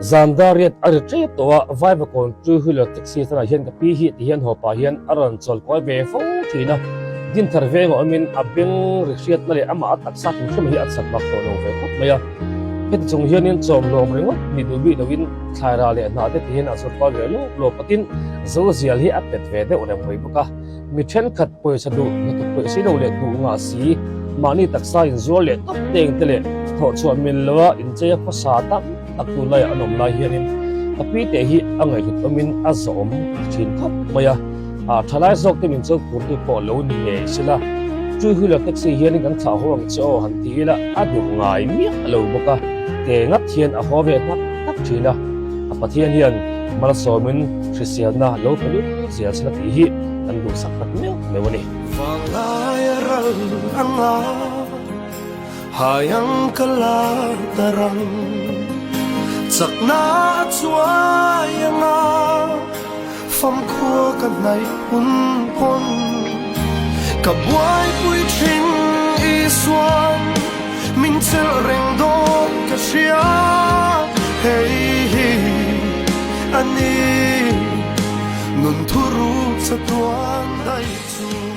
Zandariat arche towa vibe kon tu hulo taxi sana hian ka pi hi ti hian hopa hian aron chol koi ve fo thina din tharve ngo amin abeng rikshiat na le ama taksa tum thum hi atsat mak to no ve ko maya het chung hian in chom lom ringo ni du bi dawin thlaira le na te ti hian asot pa ve lo patin zo zial hi apet ve de orem voi buka mi then khat poi sadu na tu poi si do le tu nga si mani taksa in zol le top teng te le tho chuan min lawa in che phasa ta taktu lai anom lai hianin api te hi angai hut amin azom thin khop maya a thalai zok te min chok pur tu po lo ni nge sila chu hula taxi hian kan tha hong cho han ti la adu ngai mi alo boka te ngat hian a hove tak thina a pathian hian mala somin christian na lo pali zia sna ti hi kan du sakpat me wani walai ral anga hayang kalatarang sakna chuayanga phong khua kan nai hun pon ka buai pui thing i suan min chel reng do ka sia hey ani nun thuru sa tuan dai chu